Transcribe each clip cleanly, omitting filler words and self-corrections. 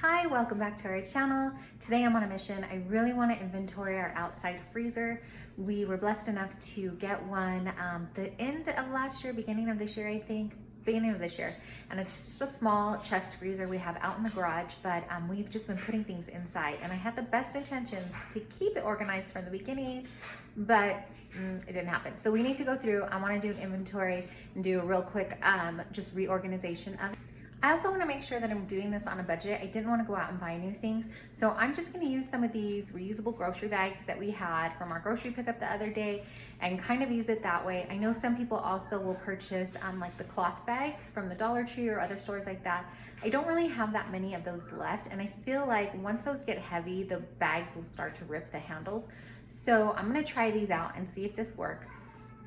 Hi, welcome back to our channel. Today I'm on a mission. I really want to inventory our outside freezer. We were blessed enough to get one the end of last year, beginning of this year, I think. Beginning of this year. And it's just a small chest freezer we have out in the garage, but we've just been putting things inside. And I had the best intentions to keep it organized from the beginning, but it didn't happen. So we need to go through. I want to do an inventory and do a real quick just reorganization of it. I also want to make sure that I'm doing this on a budget. I didn't want to go out and buy new things. So I'm just going to use some of these reusable grocery bags that we had from our grocery pickup the other day and kind of use it that way. I know some people also will purchase like the cloth bags from the Dollar Tree or other stores like that. I don't really have that many of those left, and I feel like once those get heavy, the bags will start to rip the handles. So I'm going to try these out and see if this works.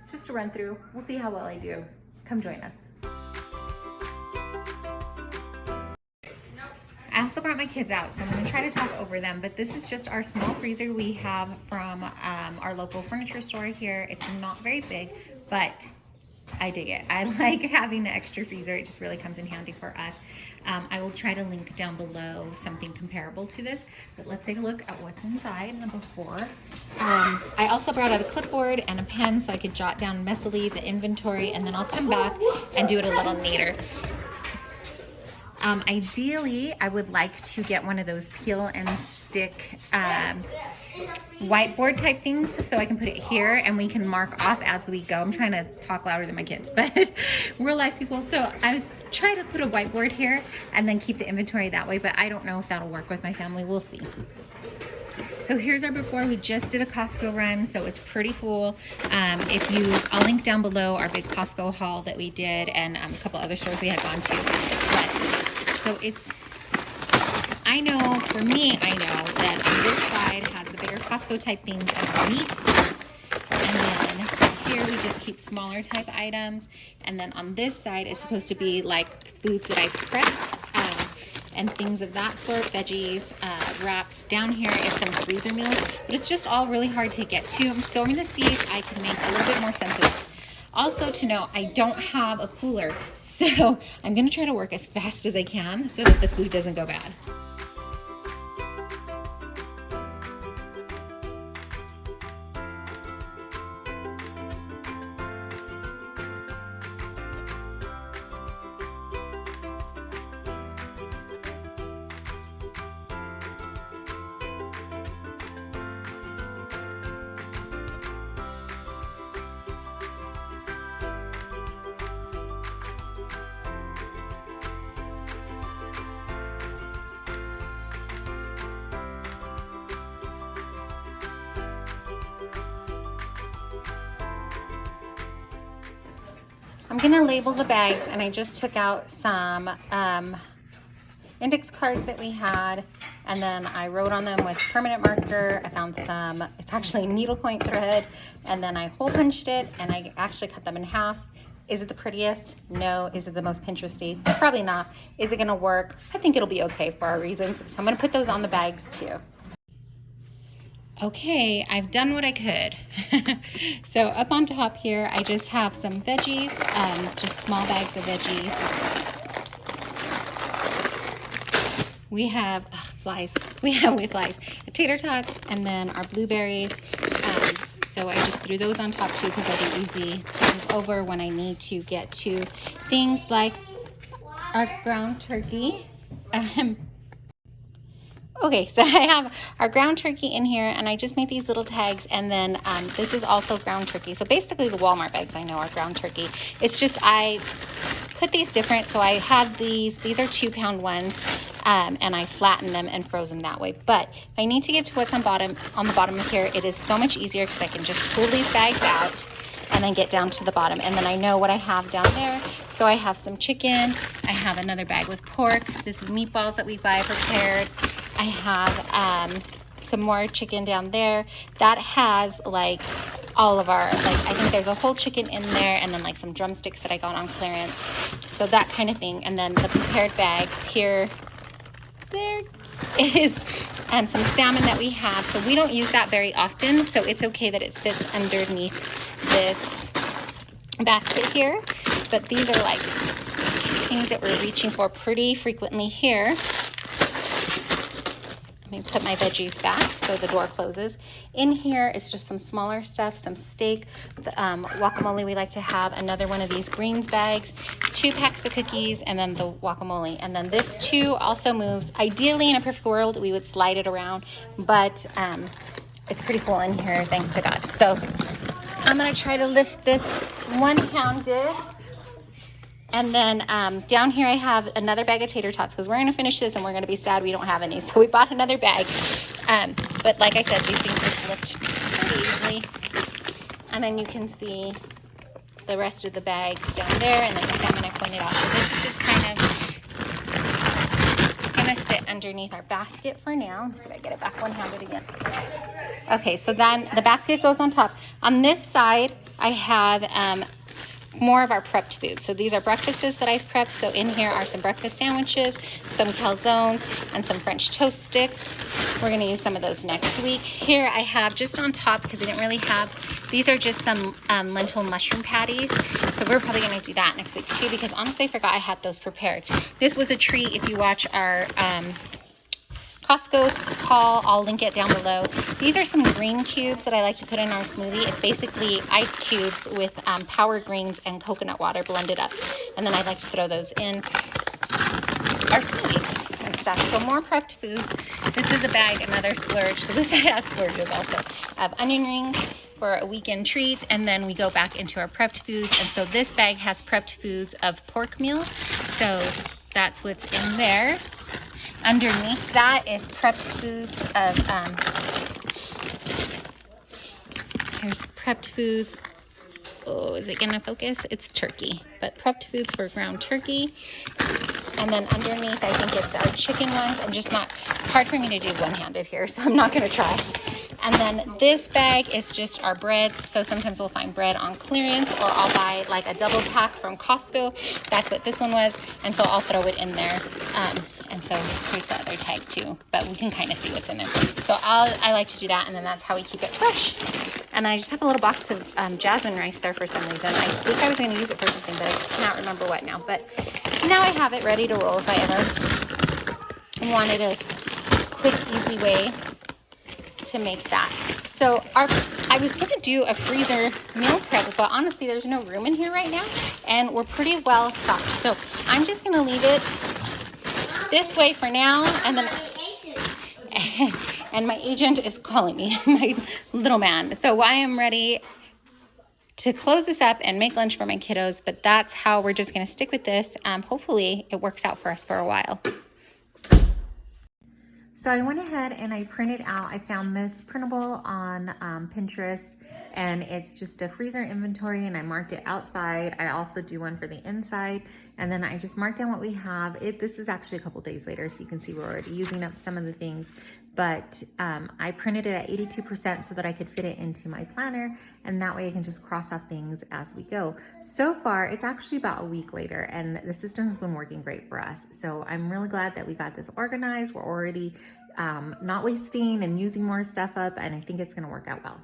It's just a run through. We'll see how well I do. Come join us. I also brought my kids out, so I'm going to try to talk over them, but this is just our small freezer we have from our local furniture store here. It's not very big, but I dig it. I like having an extra freezer. It just really comes in handy for us. I will try to link down below something comparable to this, but let's take a look at what's inside and before. I also brought out a clipboard and a pen so I could jot down messily the inventory, and then I'll come back and do it a little neater. Ideally, I would like to get one of those peel and stick whiteboard type things so I can put it here and we can mark off as we go. I'm trying to talk louder than my kids, but we're live people. So I try to put a whiteboard here and then keep the inventory that way, but I don't know if that'll work with my family. We'll see. So here's our before. We just did a Costco run, so it's pretty full. I'll link down below our big Costco haul that we did and a couple other stores we had gone to. So I know that on this side has the bigger Costco type things and meats. And then here we just keep smaller type items. And then on this side is supposed to be like foods that I've prepped and things of that sort, veggies, wraps. Down here is some freezer meals, but it's just all really hard to get to. So I'm gonna see if I can make a little bit more sense of it. Also to know, I don't have a cooler, so I'm gonna try to work as fast as I can so that the food doesn't go bad. I'm gonna label the bags, and I just took out some index cards that we had, and then I wrote on them with permanent marker. I found some, it's actually needlepoint thread, and then I hole punched it, and I actually cut them in half. Is it the prettiest? No. Is it the most Pinteresty? Probably not. Is it gonna work? I think it'll be okay for our reasons. So I'm gonna put those on the bags too. Okay, I've done what I could. So up on top here, I just have some veggies, just small bags of veggies. We have flies. We have flies. Tater tots, and then our blueberries. So I just threw those on top too because they'll be easy to move over when I need to get to things like our ground turkey. Okay, so I have our ground turkey in here, and I just made these little tags, and then this is also ground turkey. So basically the Walmart bags I know are ground turkey. It's just I put these different, so I had these are 2-pound ones, and I flattened them and froze them that way. But if I need to get to what's on the bottom of here, it is so much easier because I can just pull these bags out and then get down to the bottom, and then I know what I have down there. So I have some chicken, I have another bag with pork, this is meatballs that we buy prepared, I have some more chicken down there that has like all of our, like I think there's a whole chicken in there, and then like some drumsticks that I got on clearance, so that kind of thing. And then the prepared bags here, there is some salmon that we have, so we don't use that very often, so it's okay that it sits underneath this basket here. But these are like things that we're reaching for pretty frequently here. me put my veggies back so the door closes. In here is just some smaller stuff, some steak, the, guacamole we like to have, another one of these greens bags, 2 packs of cookies, and then the guacamole. And then this too also moves. Ideally, in a perfect world, we would slide it around, but it's pretty full in here, thanks to God. So I'm gonna try to lift this one-handed. And then down here I have another bag of tater tots because we're going to finish this and we're going to be sad we don't have any. So we bought another bag. But like I said, these things just lift pretty easily. And then you can see the rest of the bags down there and then the salmon I pointed out. So this is just kind of going to sit underneath our basket for now. Let's see if I get it back one-handed again. Okay, so then the basket goes on top. On this side, I have more of our prepped food. So these are breakfasts that I've prepped. So in here are some breakfast sandwiches, some calzones, and some French toast sticks. We're gonna use some of those next week. Here I have just on top, because I didn't really have, these are just some lentil mushroom patties. So we're probably gonna do that next week too, because honestly I forgot I had those prepared. This was a treat if you watch our Costco haul. I'll link it down below. These are some green cubes that I like to put in our smoothie. It's basically ice cubes with power greens and coconut water blended up. And then I like to throw those in our smoothie and stuff. So more prepped foods. This is a bag, another splurge. So this has splurges also. I have onion rings for a weekend treat, and then we go back into our prepped foods. And so this bag has prepped foods of pork meal. So that's what's in there. Underneath that is prepped foods of, here's prepped foods. Oh, is it gonna focus? It's turkey, but prepped foods for ground turkey. And then underneath, I think it's our chicken ones. I'm just not, it's hard for me to do one-handed here, so I'm not gonna try. And then this bag is just our breads. So sometimes we'll find bread on clearance, or I'll buy like a double pack from Costco. That's what this one was. And so I'll throw it in there. And so here's the other tag too, but we can kind of see what's in there. So I like to do that, and then that's how we keep it fresh. And I just have a little box of jasmine rice there for some reason. I think I was going to use it for something, but I cannot remember what now. But now I have it ready to roll if I ever wanted a quick, easy way to make that. So I was going to do a freezer meal prep, but honestly, there's no room in here right now, and we're pretty well stocked. So I'm just going to leave it this way for now, and then and my agent is calling me, my little man. So I am ready to close this up and make lunch for my kiddos, but that's how we're just going to stick with this. Hopefully it works out for us for a while. So I went ahead and I printed out, I found this printable on Pinterest, and it's just a freezer inventory, and I marked it outside. I also do one for the inside, and then I just marked down what we have. This is actually a couple days later, so you can see we're already using up some of the things, but I printed it at 82% so that I could fit it into my planner, and that way I can just cross off things as we go. So far, it's actually about a week later, and the system has been working great for us. So I'm really glad that we got this organized. We're already not wasting and using more stuff up, and I think it's gonna work out well.